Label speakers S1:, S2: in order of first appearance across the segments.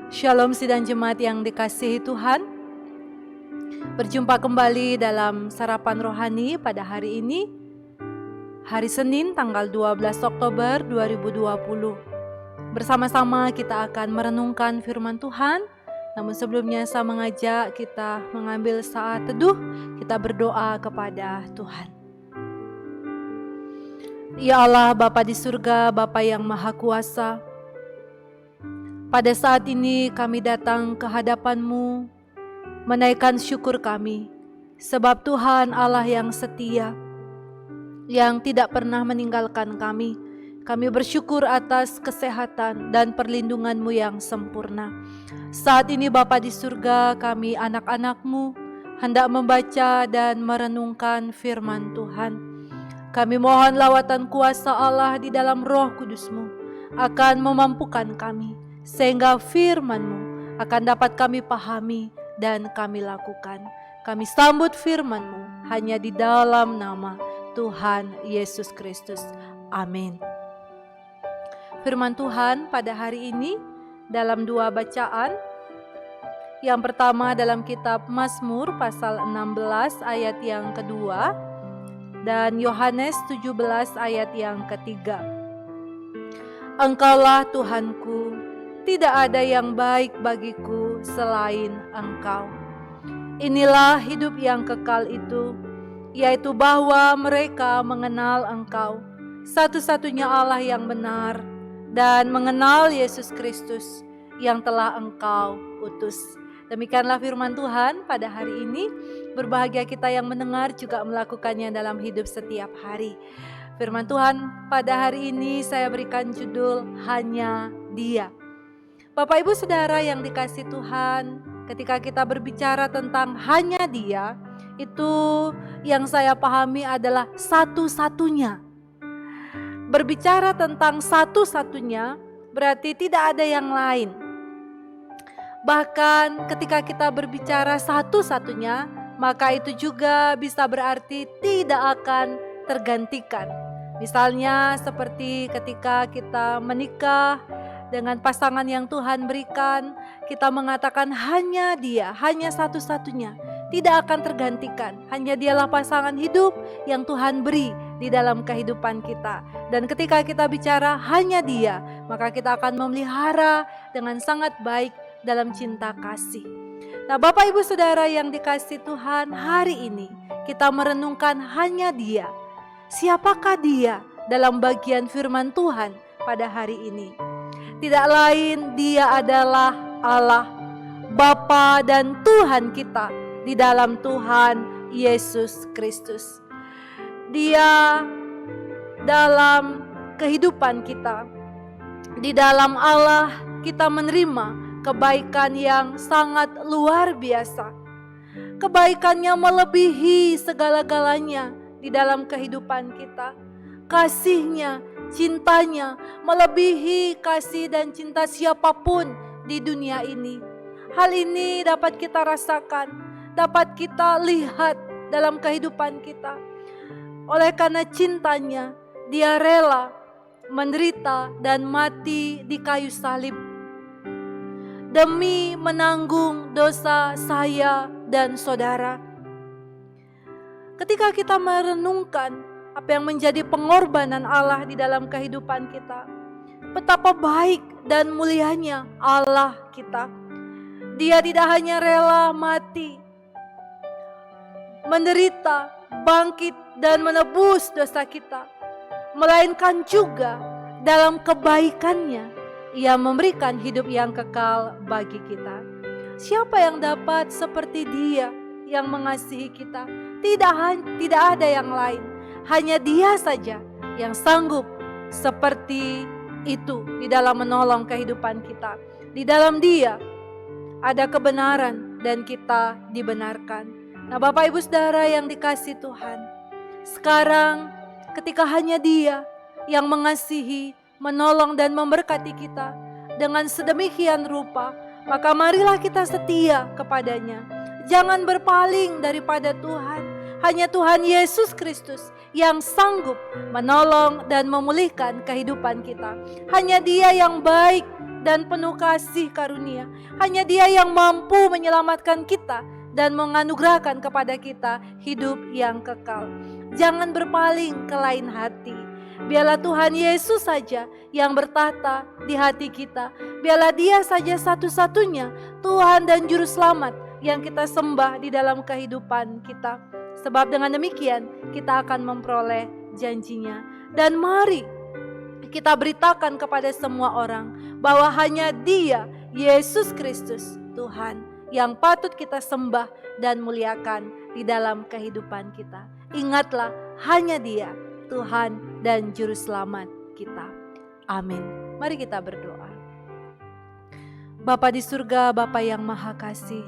S1: Shalom sidang jemaat yang dikasihi Tuhan. Berjumpa kembali dalam sarapan rohani pada hari ini, hari Senin tanggal 12 Oktober 2020. Bersama-sama kita akan merenungkan firman Tuhan. Namun sebelumnya saya mengajak kita mengambil saat teduh, kita berdoa kepada Tuhan. Ya Allah, Bapa di surga, Bapa yang Maha Kuasa, pada saat ini kami datang ke hadapan-Mu, menaikkan syukur kami, sebab Tuhan Allah yang setia, yang tidak pernah meninggalkan kami. Kami bersyukur atas kesehatan dan perlindungan-Mu yang sempurna. Saat ini Bapa di surga, kami anak-anak-Mu hendak membaca dan merenungkan firman Tuhan. Kami mohon lawatan kuasa Allah di dalam Roh Kudus-Mu akan memampukan kami, sehingga firman-Mu akan dapat kami pahami dan kami lakukan. Kami sambut firman-Mu hanya di dalam nama Tuhan Yesus Kristus. Amin. Firman Tuhan pada hari ini dalam dua bacaan. Yang pertama dalam kitab Mazmur pasal 16 ayat yang kedua dan Yohanes 17 ayat yang ketiga. Engkaulah Tuhanku, tidak ada yang baik bagiku selain Engkau. Inilah hidup yang kekal itu, yaitu bahwa mereka mengenal Engkau, satu-satunya Allah yang benar, dan mengenal Yesus Kristus yang telah Engkau utus. Demikianlah firman Tuhan pada hari ini. Berbahagia kita yang mendengar juga melakukannya dalam hidup setiap hari. Firman Tuhan pada hari ini saya berikan judul Hanya Dia. Bapak Ibu Saudara yang dikasihi Tuhan, ketika kita berbicara tentang hanya Dia, itu yang saya pahami adalah satu-satunya. Berbicara tentang satu-satunya berarti tidak ada yang lain. Bahkan ketika kita berbicara satu-satunya, maka itu juga bisa berarti tidak akan tergantikan. Misalnya seperti ketika kita menikah dengan pasangan yang Tuhan berikan, kita mengatakan hanya Dia, hanya satu-satunya, tidak akan tergantikan. Hanya Dialah pasangan hidup yang Tuhan beri di dalam kehidupan kita. Dan ketika kita bicara hanya Dia, maka kita akan memelihara dengan sangat baik dalam cinta kasih. Nah, Bapak Ibu Saudara yang dikasihi Tuhan, hari ini kita merenungkan hanya Dia. Siapakah Dia dalam bagian firman Tuhan pada hari ini? Tidak lain, Dia adalah Allah, Bapa dan Tuhan kita di dalam Tuhan Yesus Kristus. Dia dalam kehidupan kita, di dalam Allah kita menerima kebaikan yang sangat luar biasa. Kebaikannya melebihi segala-galanya di dalam kehidupan kita. Kasih-Nya, cintanya melebihi kasih dan cinta siapapun di dunia ini. Hal ini dapat kita rasakan, dapat kita lihat dalam kehidupan kita. Oleh karena cintanya, Dia rela menderita dan mati di kayu salib demi menanggung dosa saya dan saudara. Ketika kita merenungkan apa yang menjadi pengorbanan Allah di dalam kehidupan kita, betapa baik dan mulianya Allah kita. Dia tidak hanya rela mati, menderita, bangkit dan menebus dosa kita, melainkan juga dalam kebaikannya Ia memberikan hidup yang kekal bagi kita. Siapa yang dapat seperti Dia yang mengasihi kita? Tidak ada yang lain. Hanya Dia saja yang sanggup seperti itu di dalam menolong kehidupan kita. Di dalam Dia ada kebenaran dan kita dibenarkan. Nah, Bapak Ibu Saudara yang dikasihi Tuhan, sekarang ketika hanya Dia yang mengasihi, menolong dan memberkati kita dengan sedemikian rupa, maka marilah kita setia kepadanya. Jangan berpaling daripada Tuhan. Hanya Tuhan Yesus Kristus yang sanggup menolong dan memulihkan kehidupan kita. Hanya Dia yang baik dan penuh kasih karunia. Hanya Dia yang mampu menyelamatkan kita dan menganugerahkan kepada kita hidup yang kekal. Jangan berpaling ke lain hati. Biarlah Tuhan Yesus saja yang bertahta di hati kita. Biarlah Dia saja satu-satunya Tuhan dan Juru Selamat yang kita sembah di dalam kehidupan kita. Sebab dengan demikian kita akan memperoleh janjinya. Dan mari kita beritakan kepada semua orang bahwa hanya Dia, Yesus Kristus, Tuhan, yang patut kita sembah dan muliakan di dalam kehidupan kita. Ingatlah, hanya Dia, Tuhan dan Juru Selamat kita. Amin. Mari kita berdoa. Bapa di surga, Bapa yang Maha Kasih,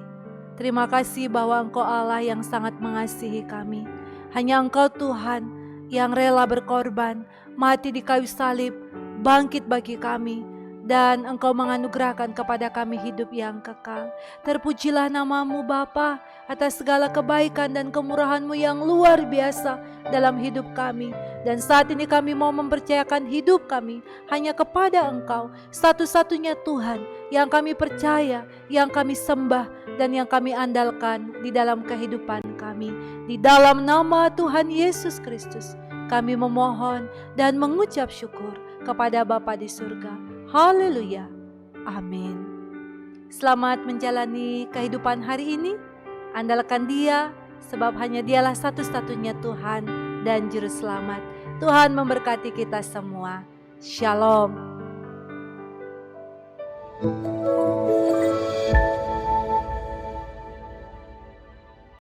S1: terima kasih bahwa Engkau Allah yang sangat mengasihi kami. Hanya Engkau Tuhan yang rela berkorban, mati di kayu salib, bangkit bagi kami, dan Engkau menganugerahkan kepada kami hidup yang kekal. Terpujilah nama-Mu Bapa atas segala kebaikan dan kemurahan-Mu yang luar biasa dalam hidup kami. Dan saat ini kami mau mempercayakan hidup kami hanya kepada Engkau, satu-satunya Tuhan yang kami percaya, yang kami sembah, dan yang kami andalkan di dalam kehidupan kami. Di dalam nama Tuhan Yesus Kristus, kami memohon dan mengucap syukur kepada Bapa di surga. Haleluya. Amin. Selamat menjalani kehidupan hari ini. Andalkan Dia, sebab hanya Dialah satu-satunya Tuhan dan Juru Selamat. Tuhan memberkati kita semua. Shalom.